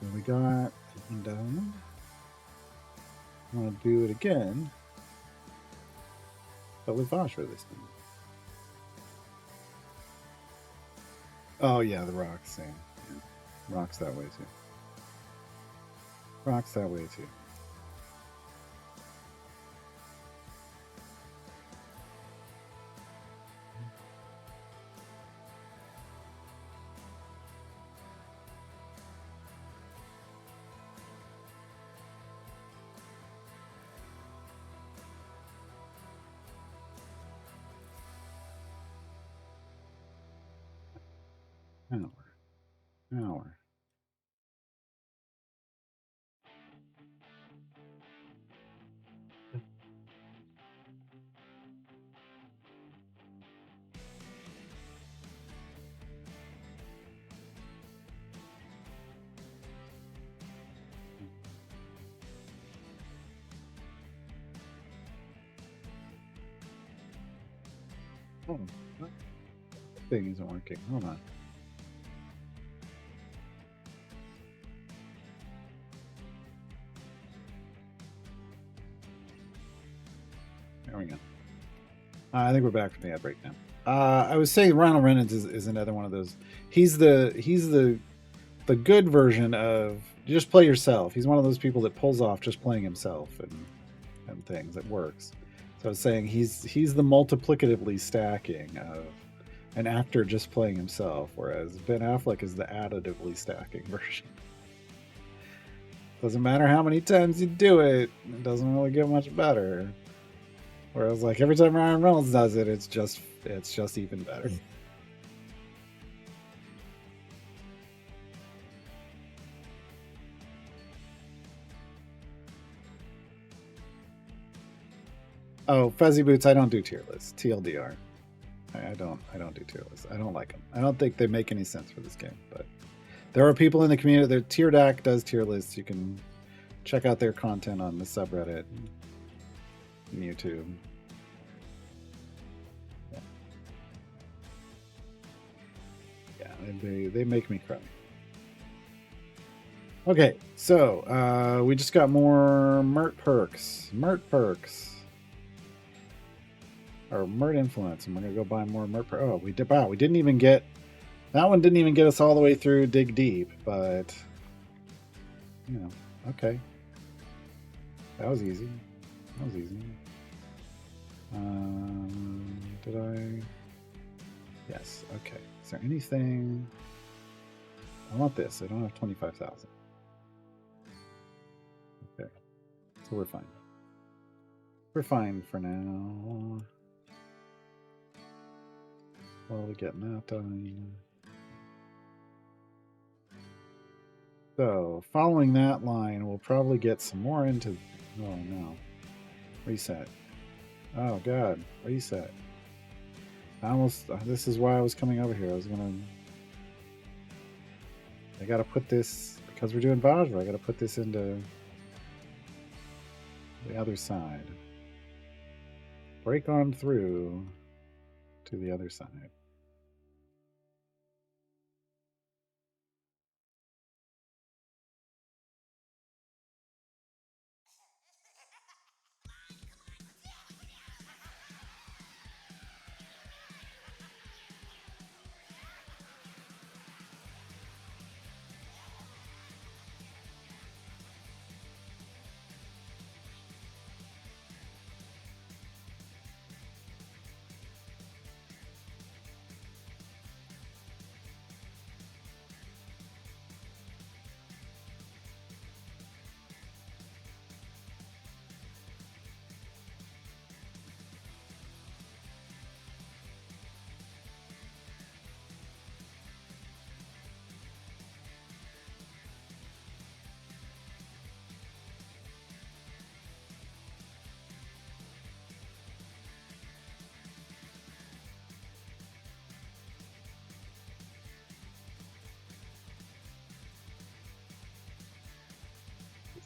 So we got taken down. I want to do it again, but with Vajra this time. Oh yeah, the rocks. Same. Yeah. Rocks that way too. Rocks that way too. Hour. Hour. Oh, that thing isn't working. Hold on. There we go. I think we're back from the ad break now. I was saying Ronald Reynolds is another one of those. He's the good version of just play yourself. He's one of those people that pulls off just playing himself and things. It works. So I was saying he's the multiplicatively stacking of an actor just playing himself, whereas Ben Affleck is the additively stacking version. Doesn't matter how many times you do it, it doesn't really get much better. Whereas like every time Ryan Reynolds does it, it's just even better. Oh, Fuzzy Boots, I don't do tier lists. TLDR. I don't do tier lists. I don't like them. I don't think they make any sense for this game. But there are people in the community. Their Tier Deck does tier lists. You can check out their content on the subreddit and YouTube. Yeah, they make me cry. Okay, so we just got more Mert perks. Or Mert influence, and we're gonna go buy more Mert perks. Oh, we did. Wow, we didn't even get that one. Didn't even get us all the way through Dig Deep, but you know, okay, that was easy. That was easy. Did I? Yes. Okay. Is there anything? I want this. I don't have 25,000. Okay. So we're fine. We're fine for now. Well, we're getting that done. So, following that line, we'll probably get some more into. Oh no. Reset. Oh god. Reset. I almost. This is why I was coming over here. I was gonna. I gotta put this. Because we're doing Vajra, I gotta put this into the other side. Break on through to the other side.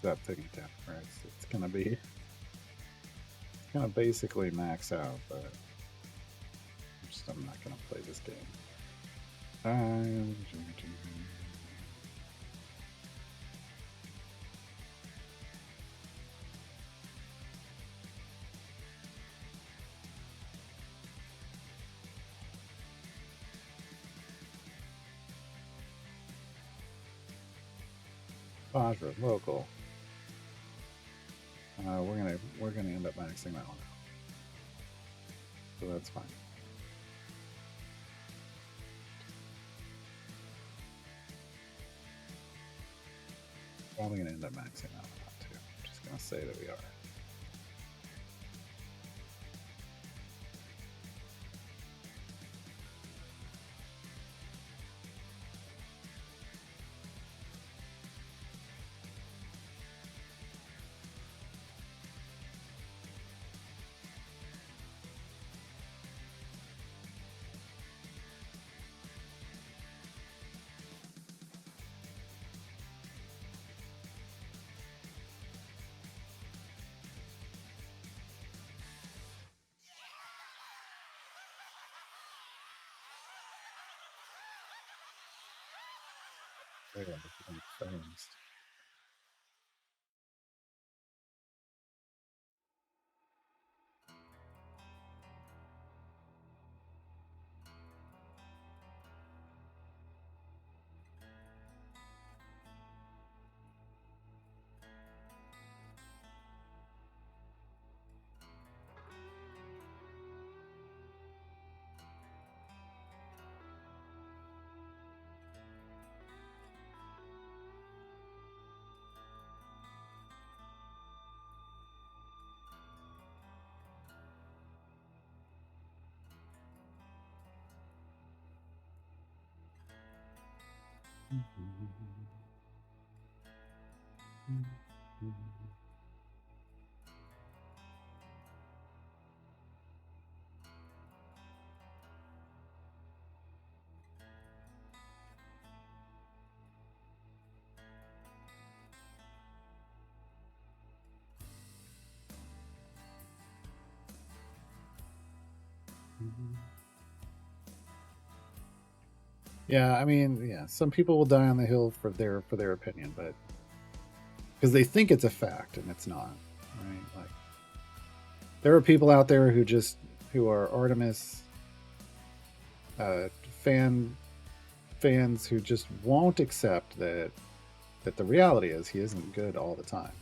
That taking down, right? It's gonna be. It's gonna basically max out, but I'm not gonna play this game. Vajra, local. We're gonna end up maxing that one out. So that's fine. Probably gonna end up maxing that one out too. I'm just gonna say that we are. There we go. Yeah, I mean, yeah, some people will die on the hill for their opinion, but because they think it's a fact and it's not, right? Like there are people out there who are Artemis uh, fan fans who just won't accept that the reality is he isn't good all the time.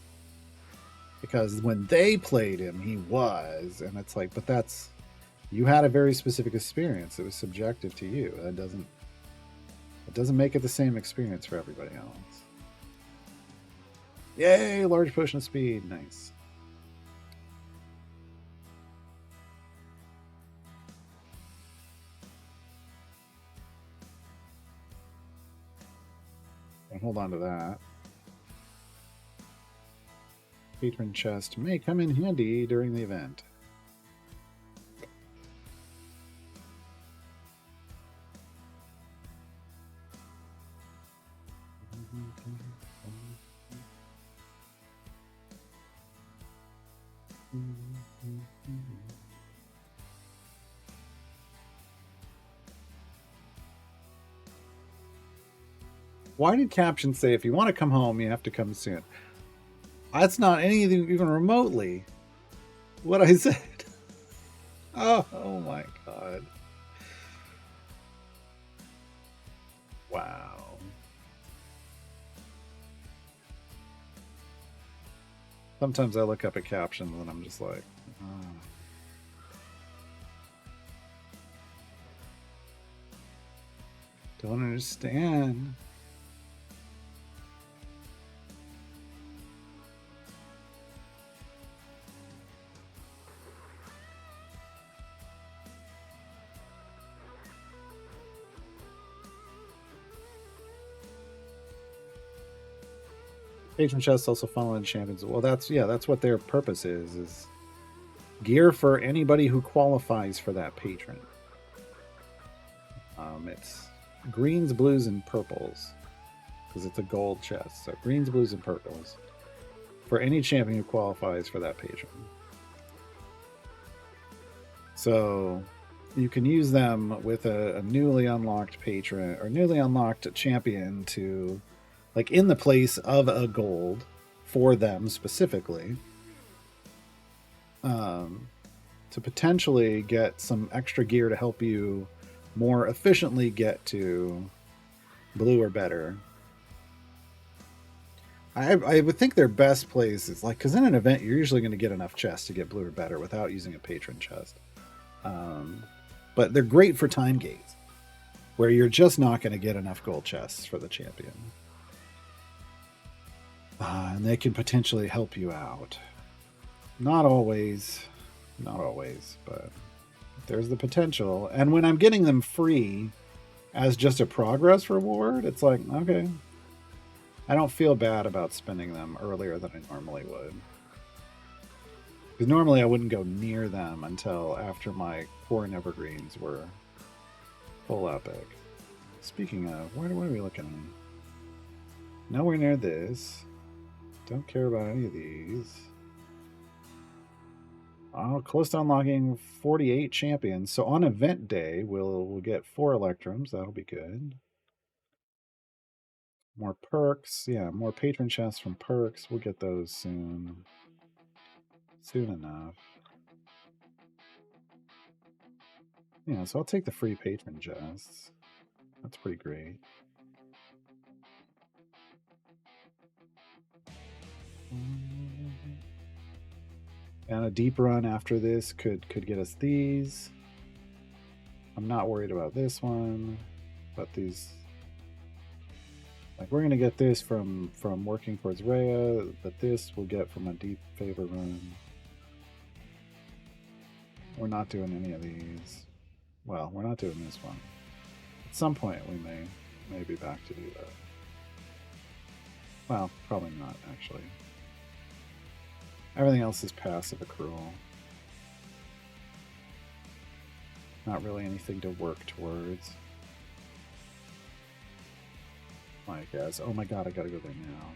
Because when they played him, he was, and it's like, but that's you had a very specific experience. It was subjective to you. It doesn't make it the same experience for everybody else. Yay, large potion of speed. Nice. And hold on to that. Patron chest may come in handy during the event. Why did captions say if you want to come home, you have to come soon? That's not anything even remotely what I said. Oh my god. Wow. Sometimes I look up at captions and I'm just like, oh. Don't understand. Patron chests also funnel in champions. Well, that's what their purpose is gear for anybody who qualifies for that patron. It's greens, blues, and purples because it's a gold chest. So greens, blues, and purples for any champion who qualifies for that patron. So you can use them with a newly unlocked patron or newly unlocked champion to, like, in the place of a gold for them specifically, to potentially get some extra gear to help you more efficiently get to blue or better. I would think their best place is like, because in an event you're usually going to get enough chests to get blue or better without using a patron chest. Um, but they're great for time gates, where you're just not going to get enough gold chests for the champion, and they can potentially help you out. Not always, but there's the potential. And when I'm getting them free as just a progress reward, it's like, okay, I don't feel bad about spending them earlier than I normally would. Because normally I wouldn't go near them until after my core evergreens were full epic. Speaking of, what are we looking at? Nowhere near this. Don't care about any of these. Oh, close to unlocking 48 champions. So on event day, we'll get 4 electrums. That'll be good. More perks. Yeah, more patron chests from perks. We'll get those soon. Soon enough. Yeah, so I'll take the free patron chests. That's pretty great. And a deep run after this could get us these. I'm not worried about this one, but these, like, we're gonna get this from working towards Rhea, but this we'll get from a deep favor run. We're not doing any of these. Well, we're not doing this one. At some point we may be back to do that. Well, probably not, actually. Everything else is passive accrual. Not really anything to work towards. My guess. Oh my god, I gotta go there now.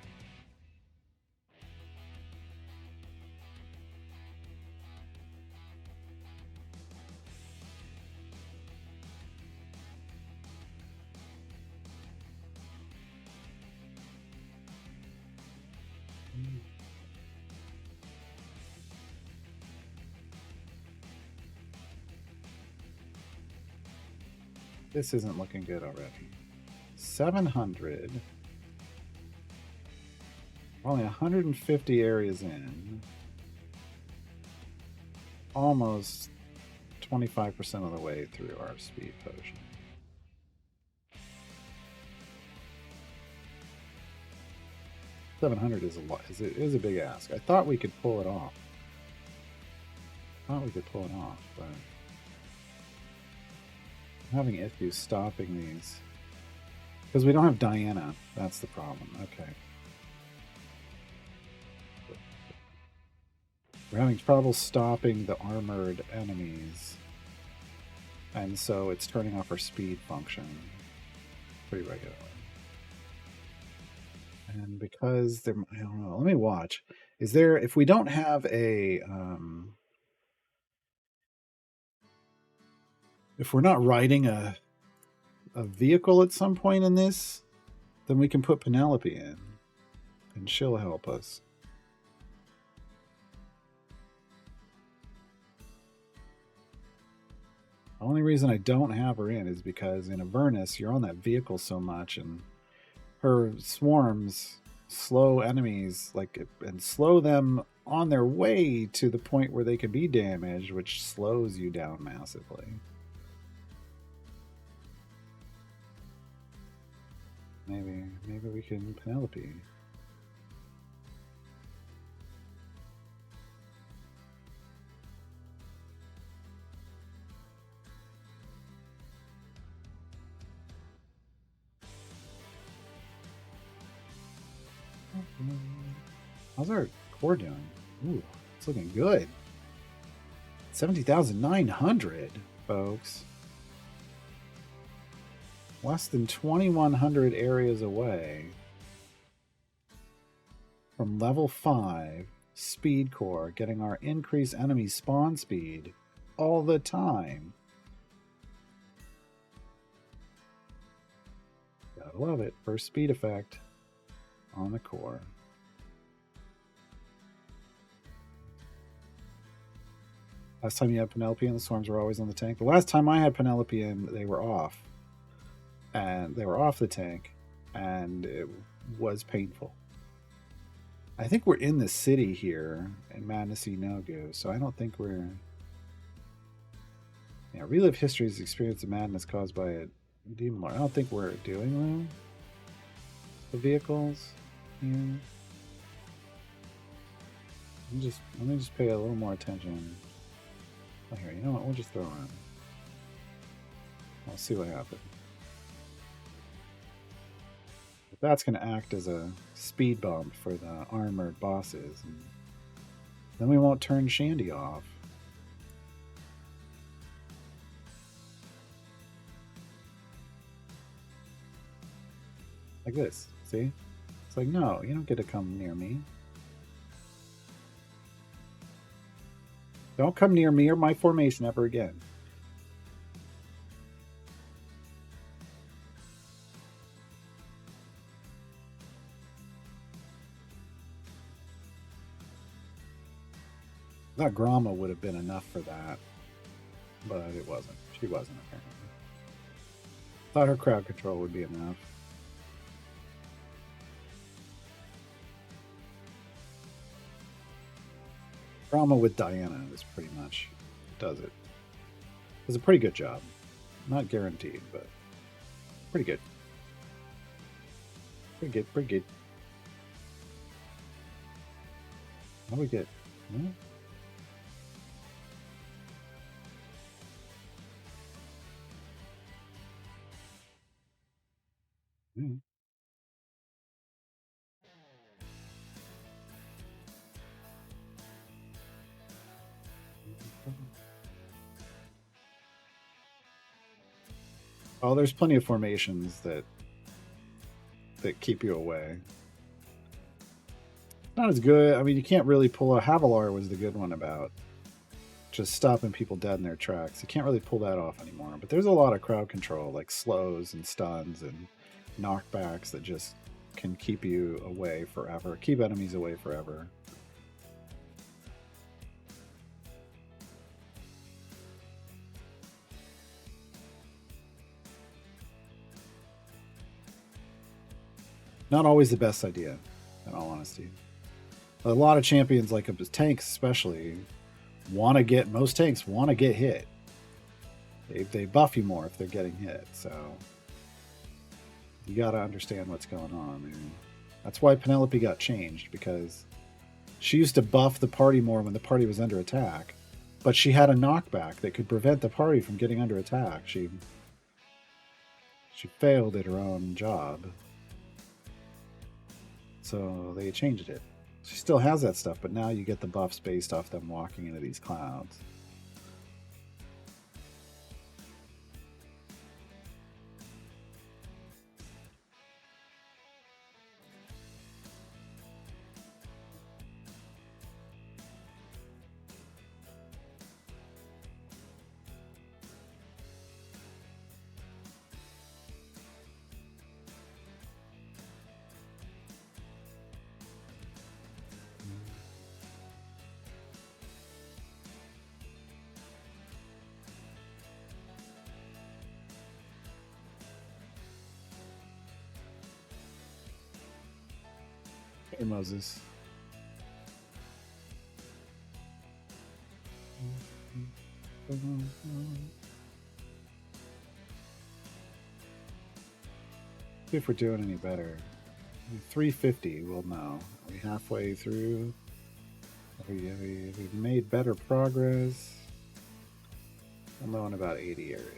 This isn't looking good already. 700. Only 150 areas in. Almost 25% of the way through our speed potion. $700 is a lot. Is a big ask. I thought we could pull it off. But I'm having issues stopping these. Because we don't have Diana. That's the problem. Okay. We're having trouble stopping the armored enemies. And so it's turning off our speed function pretty regularly. And because there, I don't know, let me watch. Is there, if we don't have a, if we're not riding a vehicle at some point in this, then we can put Penelope in and she'll help us. The only reason I don't have her in is because in Avernus, you're on that vehicle so much, and her swarms slow enemies, like, and slow them on their way to the point where they can be damaged, which slows you down massively. Maybe we can Penelope. How's our core doing? Ooh, it's looking good. 70,900, folks. Less than 2,100 areas away from level 5 speed core, getting our increased enemy spawn speed all the time. Gotta love it. First speed effect on the core. Last time you had Penelope and the swarms were always on the tank. The last time I had Penelope in, they were off. And they were off the tank. And it was painful. I think we're in the city here in Madness Yeenoghu, so I don't think we're. Yeah, relive history's experience of madness caused by a demon lord. I don't think we're doing the vehicles here. Let me just pay a little more attention. Oh, here, you know what? We'll just throw around. We'll see what happens. But that's going to act as a speed bump for the armored bosses, and then we won't turn Shandy off. Like this, see? It's like, no, you don't get to come near me. Don't come near me or my formation ever again. I thought Grama would have been enough for that, but it wasn't. She wasn't, apparently. Thought her crowd control would be enough. Grama with Diana is pretty much does it. Does a pretty good job. Not guaranteed, but pretty good. Pretty good, pretty good. How do we get? Hmm? Hmm. Oh, there's plenty of formations that keep you away. Not as good. I mean, you can't really pull a Havilar was the good one about just stopping people dead in their tracks. You can't really pull that off anymore. But there's a lot of crowd control, like slows and stuns and knockbacks that just can keep you away forever, keep enemies away forever. Not always the best idea, in all honesty. A lot of champions, like tanks especially, most tanks want to get hit. They buff you more if they're getting hit, so you got to understand what's going on. Man. That's why Penelope got changed, because she used to buff the party more when the party was under attack, but she had a knockback that could prevent the party from getting under attack. She failed at her own job, so they changed it. She still has that stuff, but now you get the buffs based off them walking into these clouds. Hey, Moses. See if we're doing any better. 350, we'll know. Are we halfway through? Have we made better progress? We'll know in about 80 areas.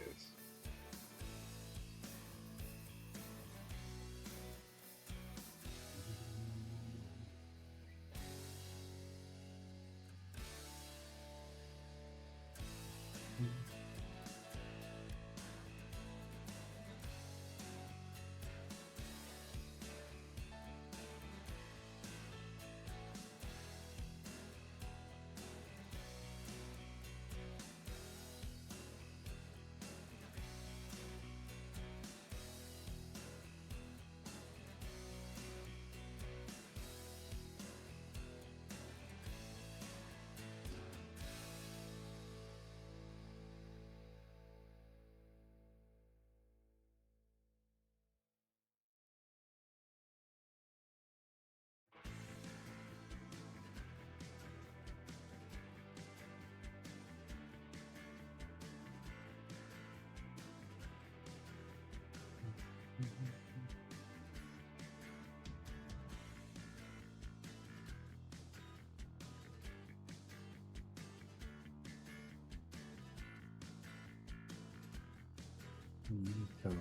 So,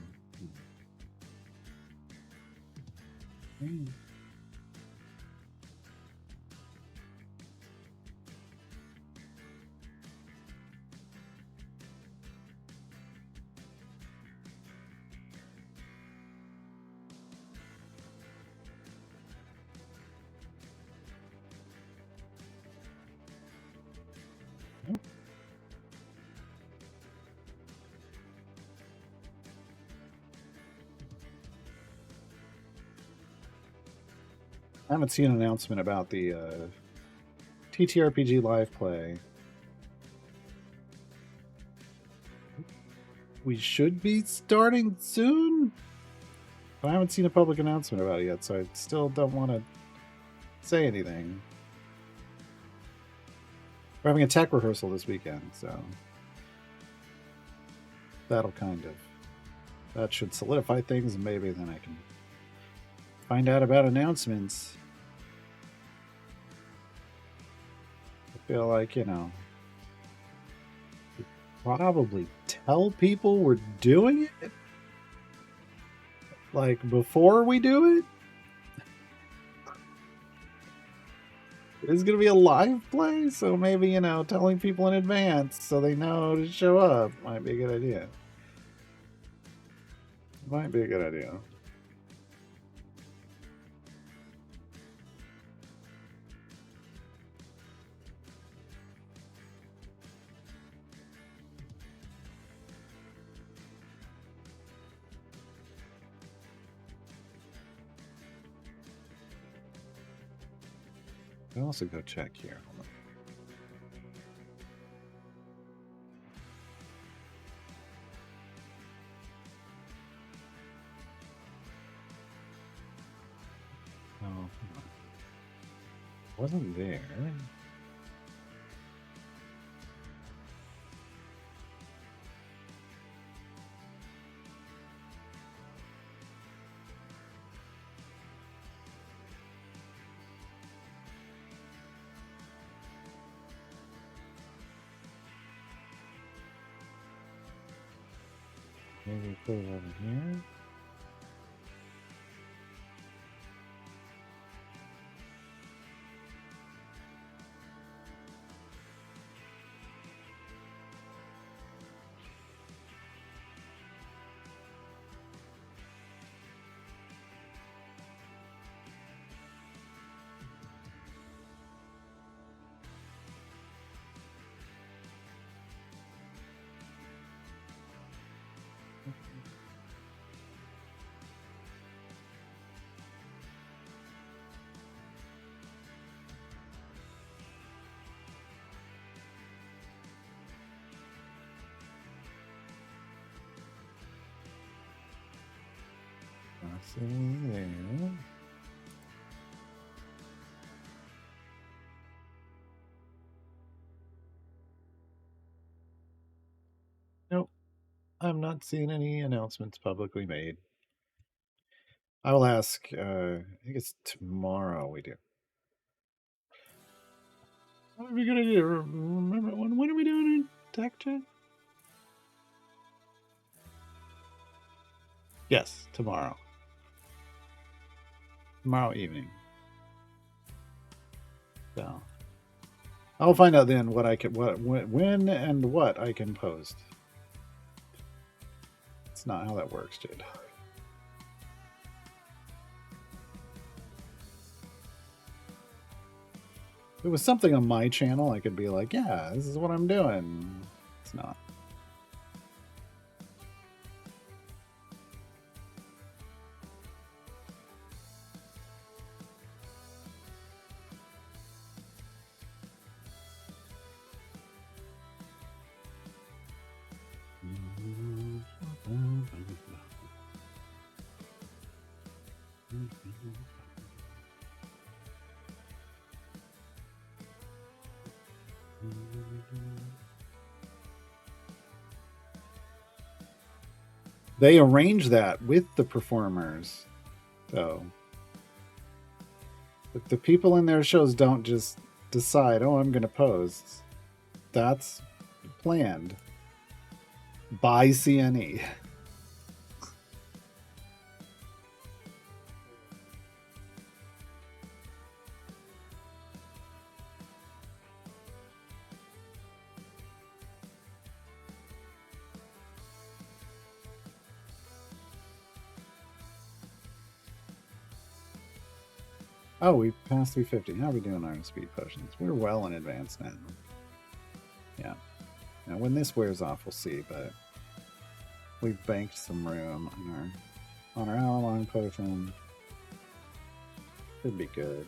hmm. I haven't seen an announcement about the TTRPG live play. We should be starting soon, but I haven't seen a public announcement about it yet, so I still don't want to say anything. We're having a tech rehearsal this weekend, so that'll that should solidify things, and maybe then I can find out about announcements. I feel like, probably tell people we're doing it, like, before we do it. It's going to be a live play, so maybe, telling people in advance so they know to show up might be a good idea. Might be a good idea. I'll also go check here. Oh, wasn't there. Maybe put it over here. Nothing there. Nope. I'm not seeing any announcements publicly made. I will ask. I think it's tomorrow we do. What are we gonna do? Remember when are we doing a tech chat? Yes, tomorrow. Tomorrow evening. So I'll find out then what I can, when, and what I can post. It's not how that works, Jade. If it was something on my channel, I could be like, yeah, this is what I'm doing. It's not. They arrange that with the performers, though. But the people in their shows don't just decide, oh, I'm going to pose. That's planned by CNE. Oh, we passed 350. How are we doing on our speed potions? We're well in advance now. Yeah. Now, when this wears off, we'll see, but we've banked some room on our hour-long potion. Should be good.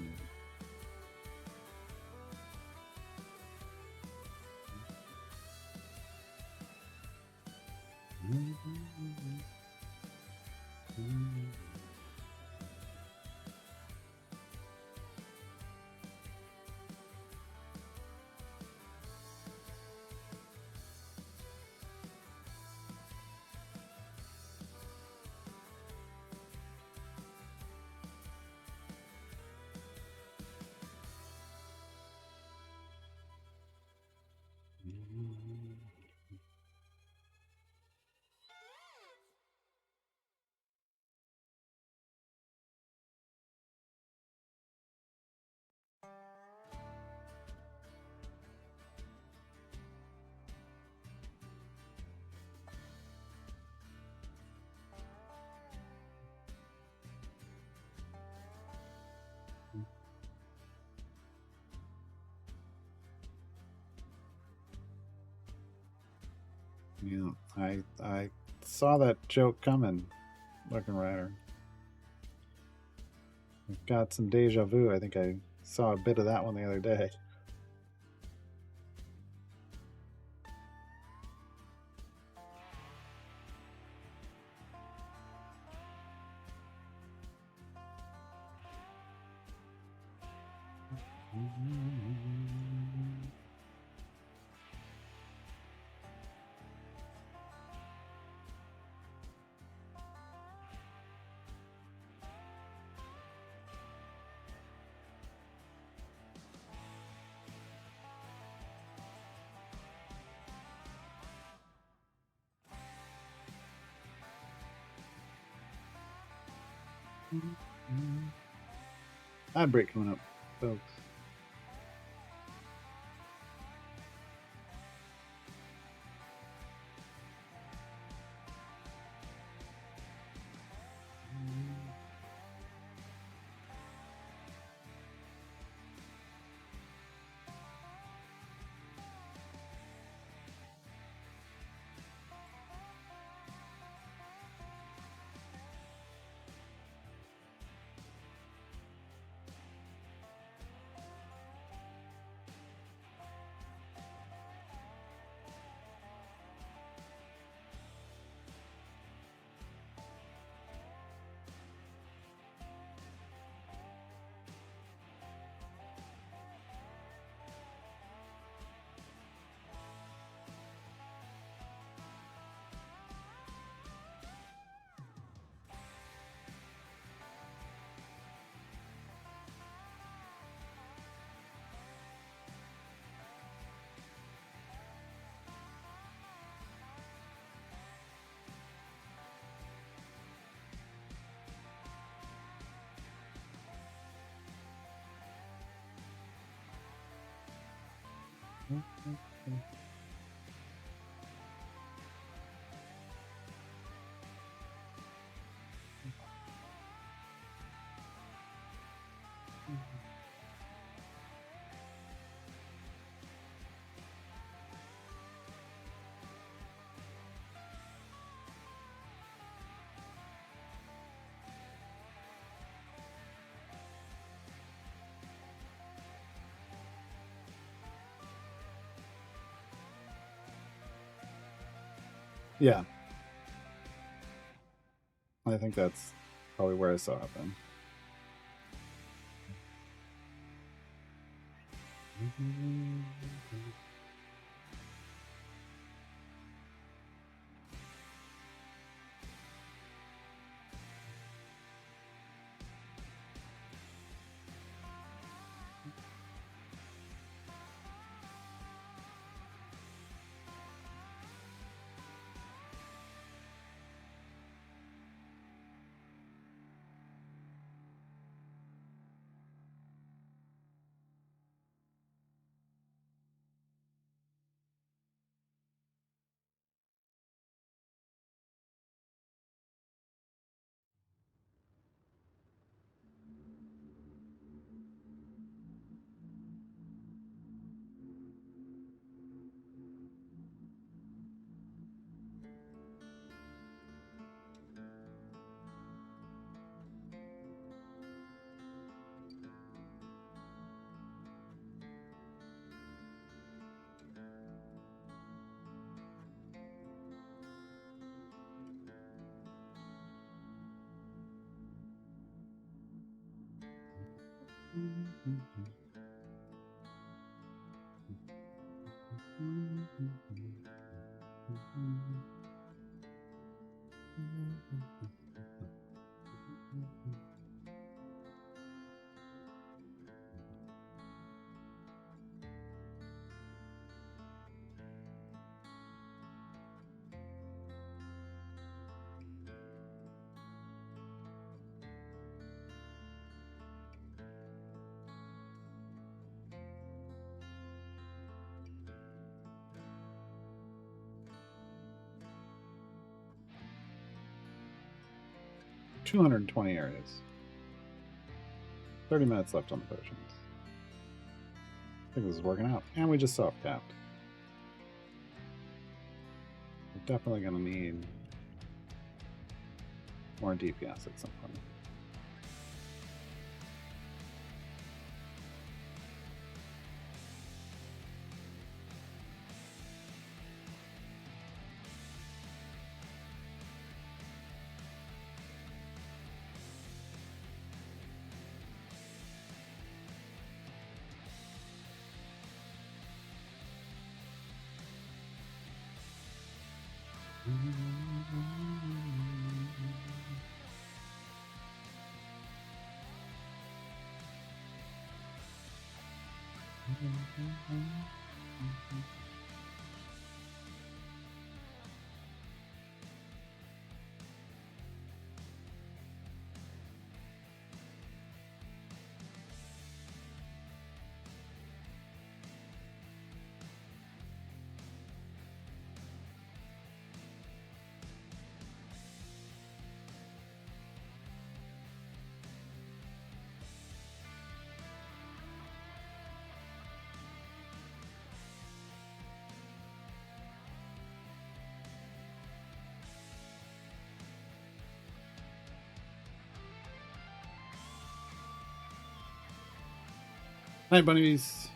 Yeah, I saw that joke coming, Looking Rider. I've got some deja vu. I think I saw a bit of that one the other day. Ad break coming up, folks. Yeah, I think that's probably where I saw it then. 220 areas. 30 minutes left on the potions. I think this is working out. And we just soft-capped. We're definitely going to need more DPS at some point. Night, bunnies.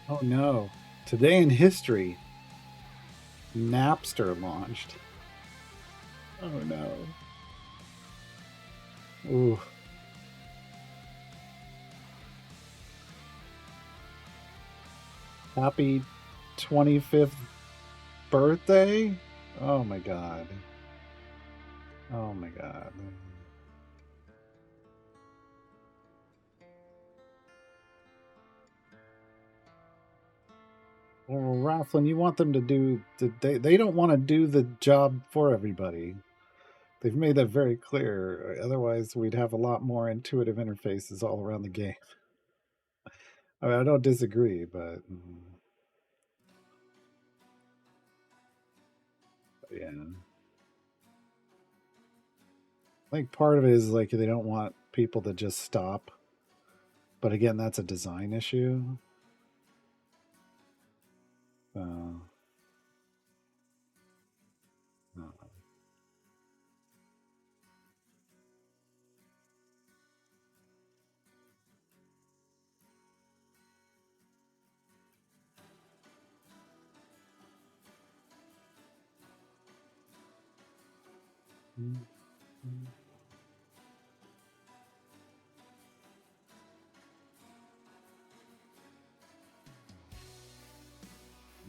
Oh no. Today in history, Napster launched. Oh no. Ooh. Happy 25th birthday? Oh my god. Oh my god. Well, Raflin, you want them to do they don't want to do the job for everybody. They've made that very clear. Otherwise, we'd have a lot more intuitive interfaces all around the game. I mean, I don't disagree, but yeah. I think part of it is like they don't want people to just stop. But again, that's a design issue. Uh,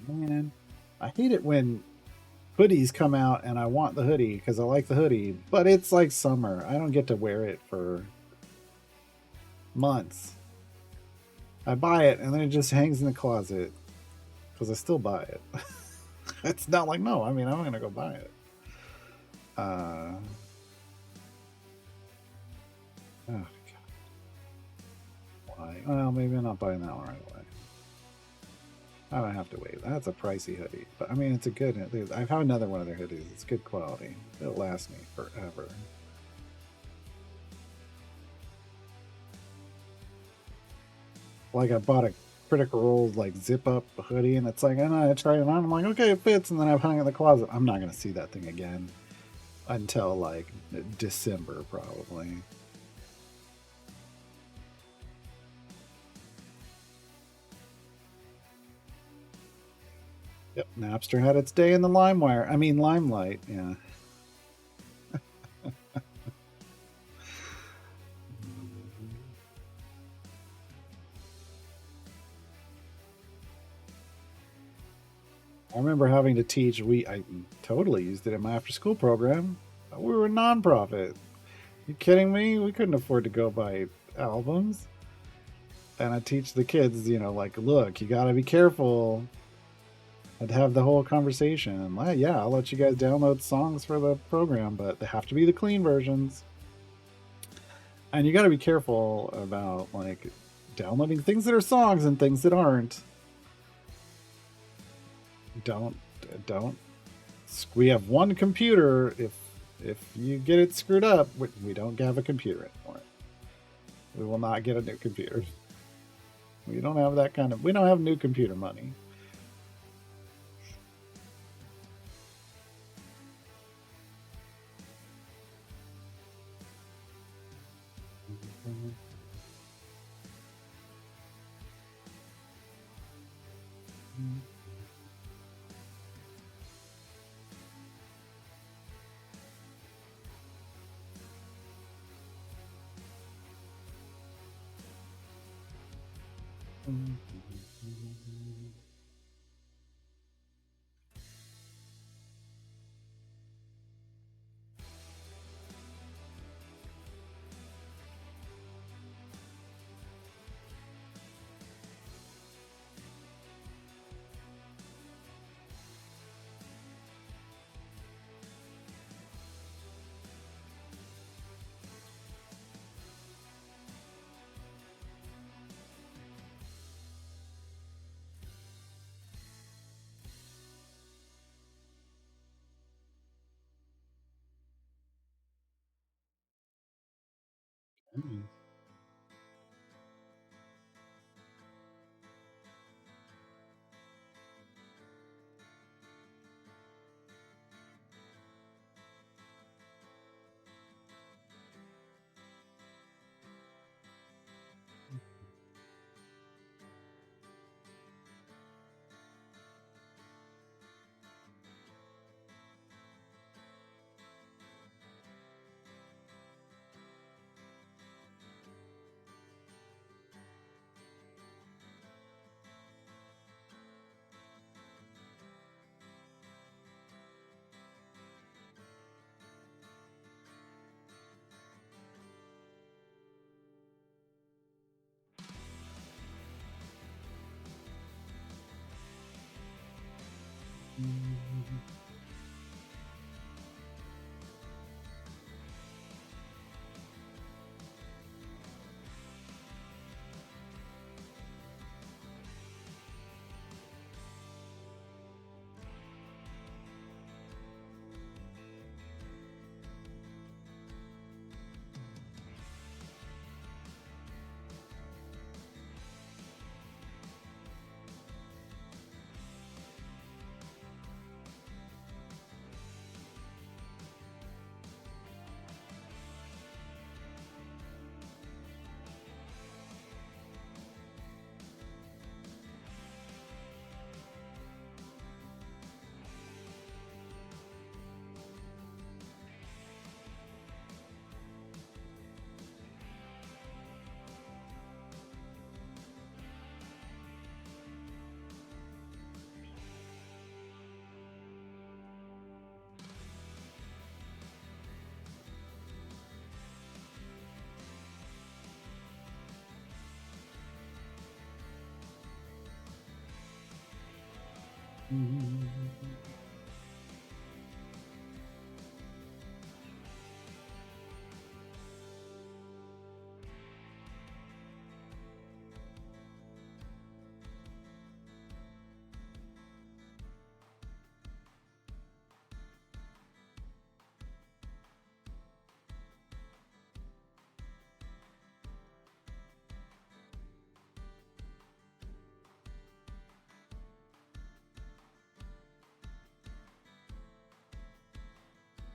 Man, I hate it when hoodies come out and I want the hoodie because I like the hoodie, but it's like summer. I don't get to wear it for months. I buy it and then it just hangs in the closet because I still buy it. It's not like, no, I mean, I'm going to go buy it. Oh, God. Why? Well, maybe I'm not buying that one right away. I don't have to wait. That's a pricey hoodie. But I mean, it's a good. I have another one of their hoodies. It's good quality. It'll last me forever. Like I bought a Critical Role like zip up hoodie, and it's like, and I try it on. I'm like, okay, it fits, and then I've hung it in the closet. I'm not gonna see that thing again until like December probably. Yep, Napster had its day in the LimeWire. I mean, Limelight. Yeah. I remember having to teach. I totally used it in my after-school program. We were a nonprofit. You kidding me? We couldn't afford to go buy albums. And I teach the kids, like, look, you got to be careful. I'd have the whole conversation. Well, yeah, I'll let you guys download songs for the program, but they have to be the clean versions. And you got to be careful about like downloading things that are songs and things that aren't. Don't don't. We have one computer. If you get it screwed up, we don't have a computer anymore. We will not get a new computer. We don't have that kind of. We don't have new computer money.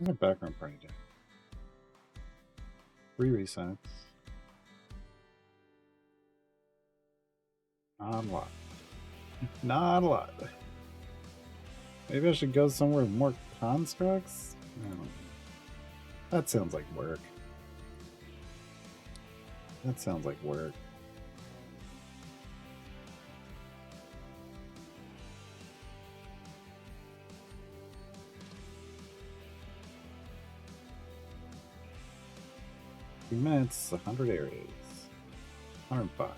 My background party day. 3 resets. Not a lot. Not a lot. Maybe I should go somewhere with more constructs? I don't know. That sounds like work. That sounds like work. Minutes, 100 areas. 105.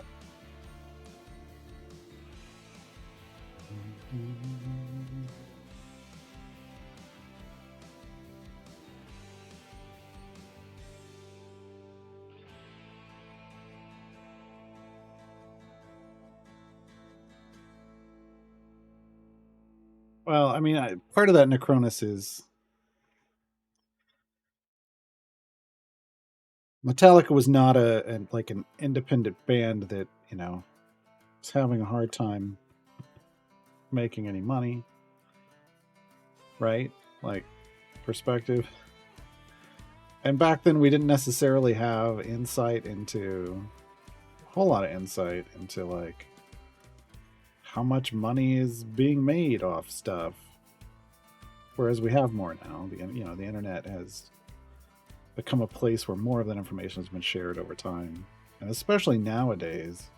Well, I mean, part of that Necronus is Metallica was not like an independent band that was having a hard time making any money, right? Like perspective. And back then, we didn't necessarily have insight into a whole lot of insight into like how much money is being made off stuff. Whereas we have more now. The internet has become a place where more of that information has been shared over time, and especially nowadays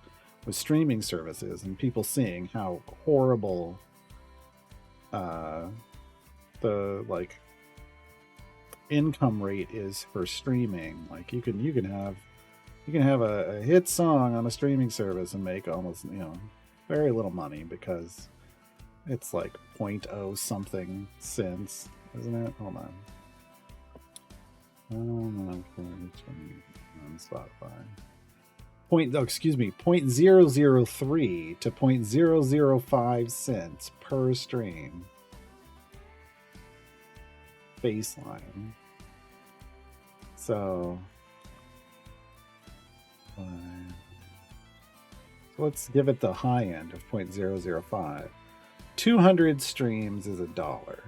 with streaming services and people seeing how horrible the like income rate is for streaming. Like you can have a hit song on a streaming service and make almost very little money because it's like 0.0 something cents, isn't it? Hold on. On Spotify. 0.003 to 0.005 cents per stream. Baseline. So let's give it the high end of 0.005. 200 streams is $1.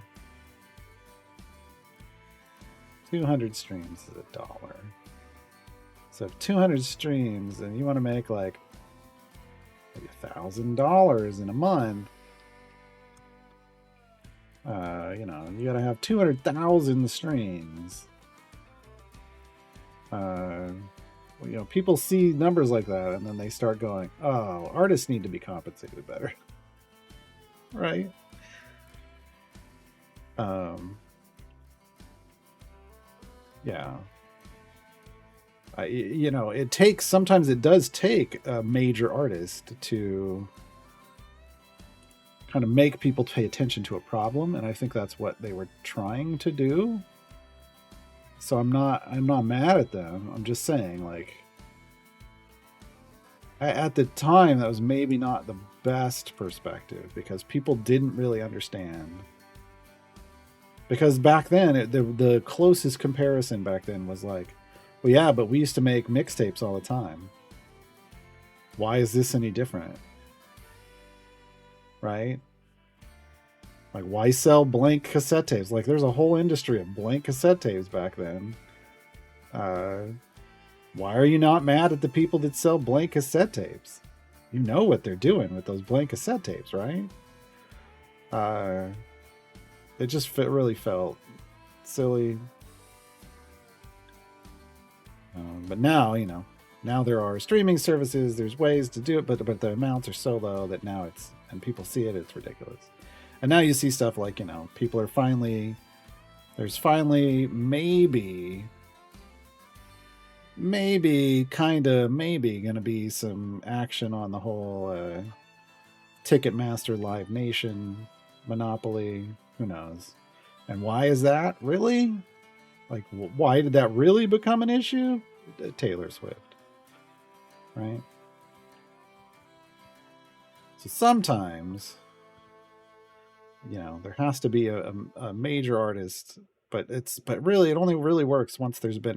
200 streams is $1. So if 200 streams and you want to make like maybe $1,000 in a month, you got to have 200,000 streams. People see numbers like that and then they start going, "Oh, artists need to be compensated better." Right? Yeah. Sometimes it does take a major artist to kind of make people pay attention to a problem, and I think that's what they were trying to do. So I'm not mad at them. I'm just saying, like, at the time that was maybe not the best perspective because people didn't really understand. Because back then, the closest comparison back then was like, well, yeah, but we used to make mixtapes all the time. Why is this any different? Right? Like, why sell blank cassette tapes? Like, there's a whole industry of blank cassette tapes back then. Why are you not mad at the people that sell blank cassette tapes? You know what they're doing with those blank cassette tapes, right? It just really felt silly. But now, now there are streaming services. There's ways to do it, but the amounts are so low that now and people see it, it's ridiculous. And now you see stuff like, people are there's finally maybe going to be some action on the whole Ticketmaster Live Nation monopoly, who knows? And why is that really? Like, why did that really become an issue? Taylor Swift, right? So sometimes, there has to be a major artist, but really it only really works once there's been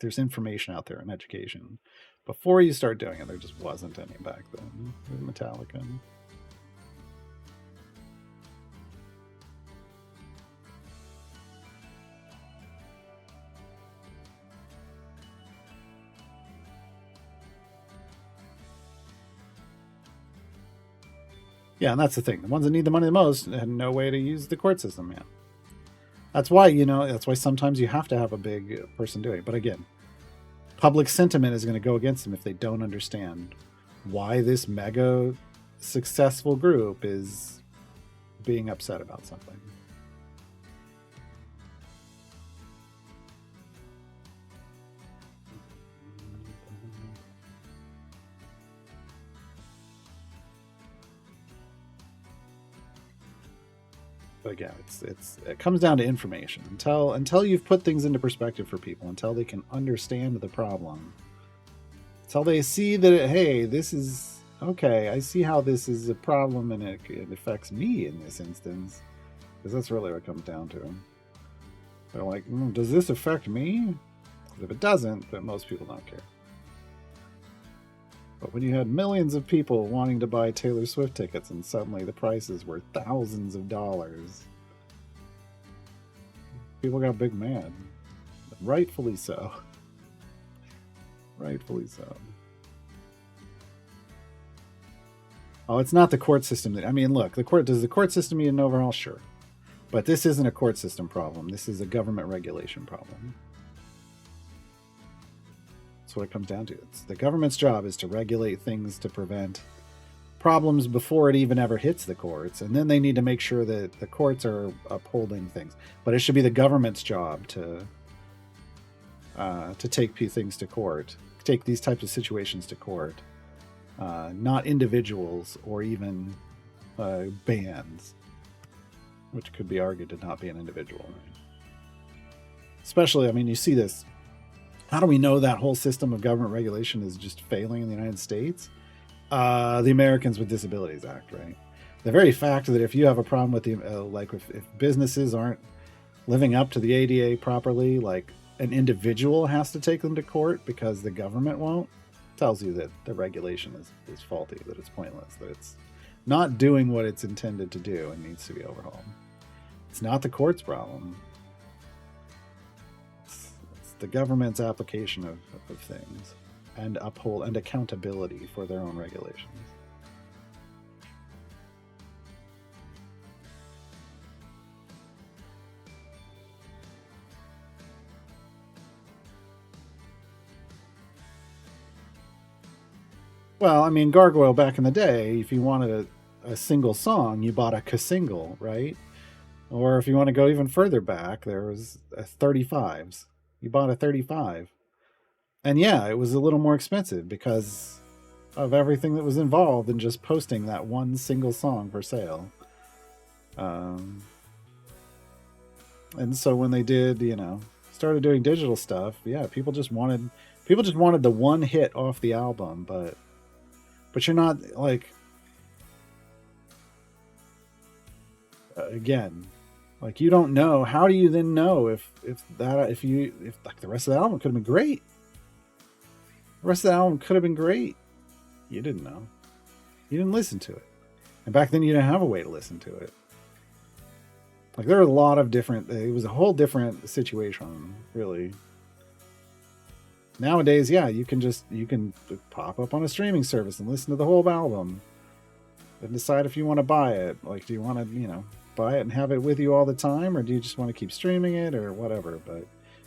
there's information out there in education. Before you start doing it, there just wasn't any back then with Metallica. Yeah, and that's the thing. The ones that need the money the most had no way to use the court system, man. That's why, that's why sometimes you have to have a big person doing it. But again, public sentiment is going to go against them if they don't understand why this mega successful group is being upset about something. But again, it comes down to information. Until you've put things into perspective for people, until they can understand the problem, until they see that hey, this is okay. I see how this is a problem, and it affects me in this instance, because that's really what it comes down to. They're like, does this affect me? If it doesn't, then most people don't care. But when you had millions of people wanting to buy Taylor Swift tickets and suddenly the prices were thousands of dollars, people got big mad. Rightfully so. Rightfully so. Oh, it's not the court system. Look, does the court system need an overhaul? Sure. But this isn't a court system problem. This is a government regulation problem. That's what it comes down to. It's the government's job is to regulate things to prevent problems before it even ever hits the courts, and then they need to make sure that the courts are upholding things. But it should be the government's job to take things to court, take these types of situations to court, not individuals or even bands, which could be argued to not be an individual. Right? Especially, you see this. How do we know that whole system of government regulation is just failing in the United States? The Americans with Disabilities Act, right? The very fact that if you have a problem with if businesses aren't living up to the ADA properly, like an individual has to take them to court because the government won't, tells you that the regulation is faulty, that it's pointless, that it's not doing what it's intended to do and needs to be overhauled. It's not the court's problem. The government's application of things and accountability for their own regulations. Well, Gargoyle back in the day, if you wanted a single song, you bought a single, right? Or if you want to go even further back, there was 35s. You bought a 35. And yeah, it was a little more expensive because of everything that was involved in just posting that one single song for sale. And so when they did, started doing digital stuff, yeah, people just wanted the one hit off the album, but you're not again, you don't know. How do you then know if the rest of the album could have been great? The rest of the album could have been great. You didn't know. You didn't listen to it. And back then you didn't have a way to listen to it. There were a lot of different, it was a whole different situation, really. Nowadays, yeah, you can pop up on a streaming service and listen to the whole album and decide if you want to buy it. Do you want to, buy it and have it with you all the time, or do you just want to keep streaming it or whatever? But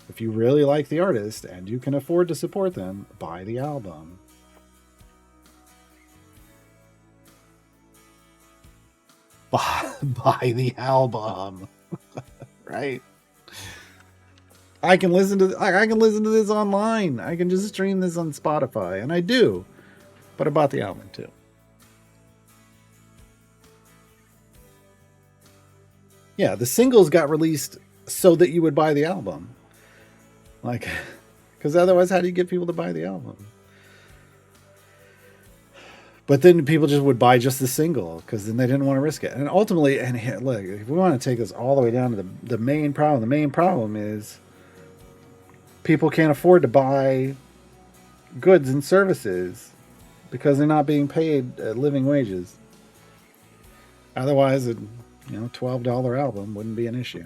if you really like the artist and you can afford to support them, buy the album. Buy the album. Right? I can listen to this online. I can just stream this on Spotify, and I do. But I bought the album too. Yeah, the singles got released so that you would buy the album. Like, because otherwise, how do you get people to buy the album? But then people just would buy just the single because then they didn't want to risk it. And ultimately, and here, look, if we want to take this all the way down to the main problem is people can't afford to buy goods and services because they're not being paid living wages. Otherwise, a $12 album wouldn't be an issue.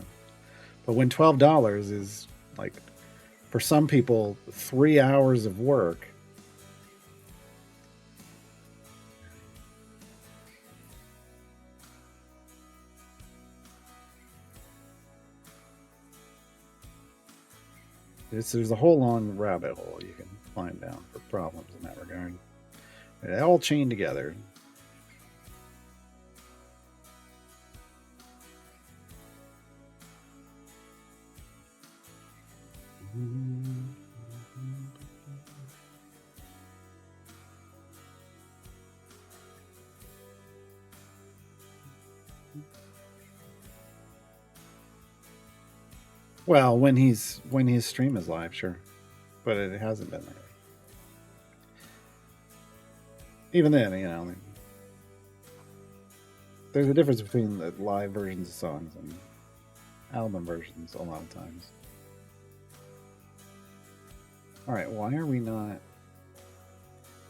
But when $12 is like, for some people, 3 hours of work. There's a whole long rabbit hole you can climb down for problems in that regard. They all chain together. Well, when his stream is live, sure, but it hasn't been lately. Even then, there's a difference between the live versions of songs and album versions a lot of times. All right, why are we not?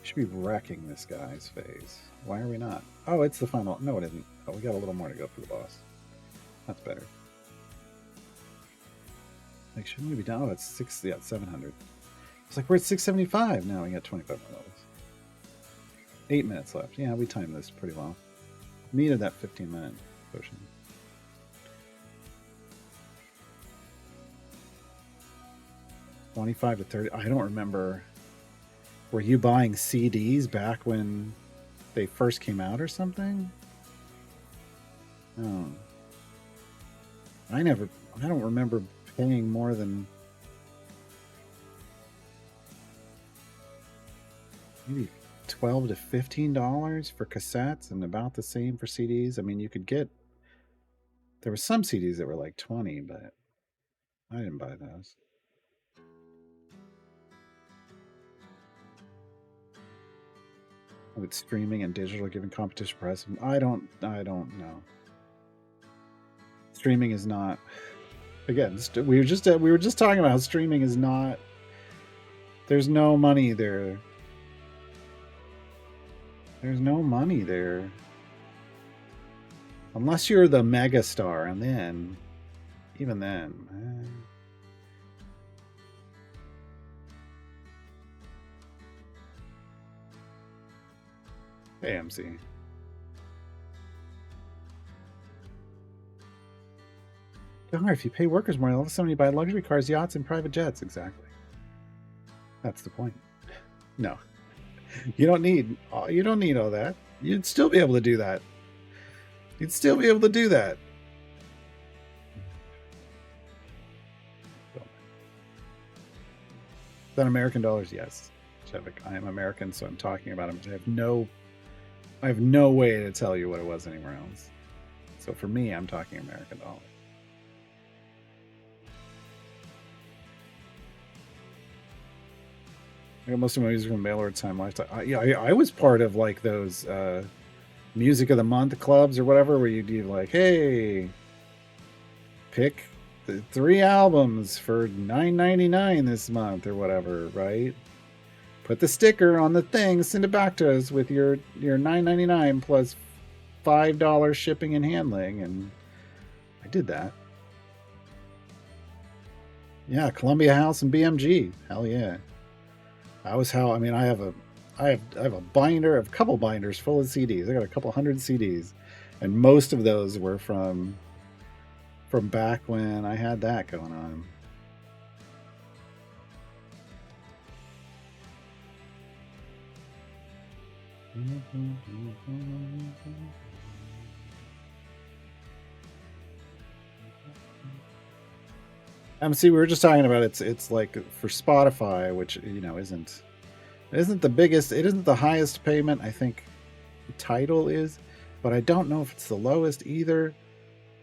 We should be wrecking this guy's face. Why are we not? Oh, it's the final. No, it isn't. Oh, we got a little more to go for the boss. That's better. Like, shouldn't we be down? Oh, it's 700. It's like we're at 675 now. We got 25 more levels. 8 minutes left. Yeah, we timed this pretty well. Needed that 15-minute potion. $25 to $30. I don't remember. Were you buying CDs back when they first came out or something? Oh. I don't remember paying more than maybe $12 to $15 for cassettes and about the same for CDs. I mean, you could get, there were some CDs that were like 20, but I didn't buy those. With streaming and digital giving competition price, I don't know. Streaming is not. Again, we were just talking about how streaming is not. There's no money there. There's no money there. Unless you're the mega star, and then, even then. AMC. God, if you pay workers more, all of a sudden you buy luxury cars, yachts, and private jets. Exactly. That's the point. No, you don't need all that. You'd still be able to do that. You'd still be able to do that. Then American dollars, yes. Chevik, I am American, so I'm talking about them. I have no way to tell you what it was anywhere else. So for me, I'm talking American dollars. I got most of my music from Mail Order Time Lifetime. I was part of like those music of the month clubs or whatever, where you do like, hey, pick the 3 albums for $9.99 this month or whatever, right? Put the sticker on the thing, send it back to us with your $9.99 plus $5 shipping and handling, and I did that. Yeah, Columbia House and BMG. Hell yeah. I have a binder, a couple binders full of CDs. I got a couple hundred CDs, and most of those were from back when I had that going on. See, we were just talking about it's like for Spotify, which isn't the biggest, it isn't the highest payment. I think Tidal is, but I don't know if it's the lowest either.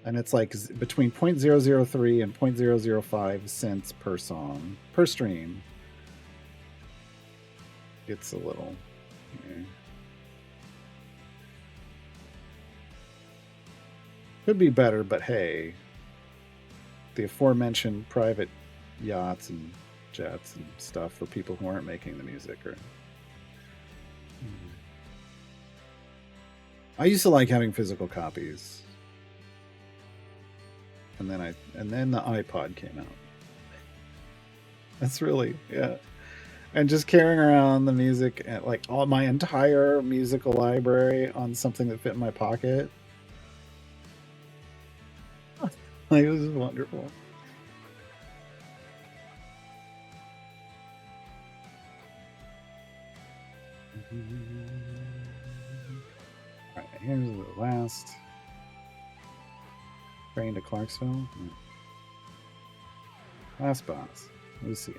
And it's like between 0.003 and 0.005 cents per song per stream. It's a little. Yeah. Could be better, but hey, the aforementioned private yachts and jets and stuff for people who aren't making the music. Or I used to like having physical copies, and then the iPod came out. That's really, yeah. And just carrying around the music and like all my entire musical library on something that fit in my pocket. Like, it was wonderful. All right, here's the last train to Clarksville. Last boss, Lucille.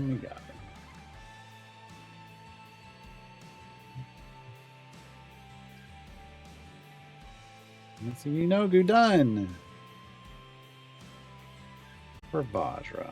We got it. That's a Yeenoghu done for Vajra.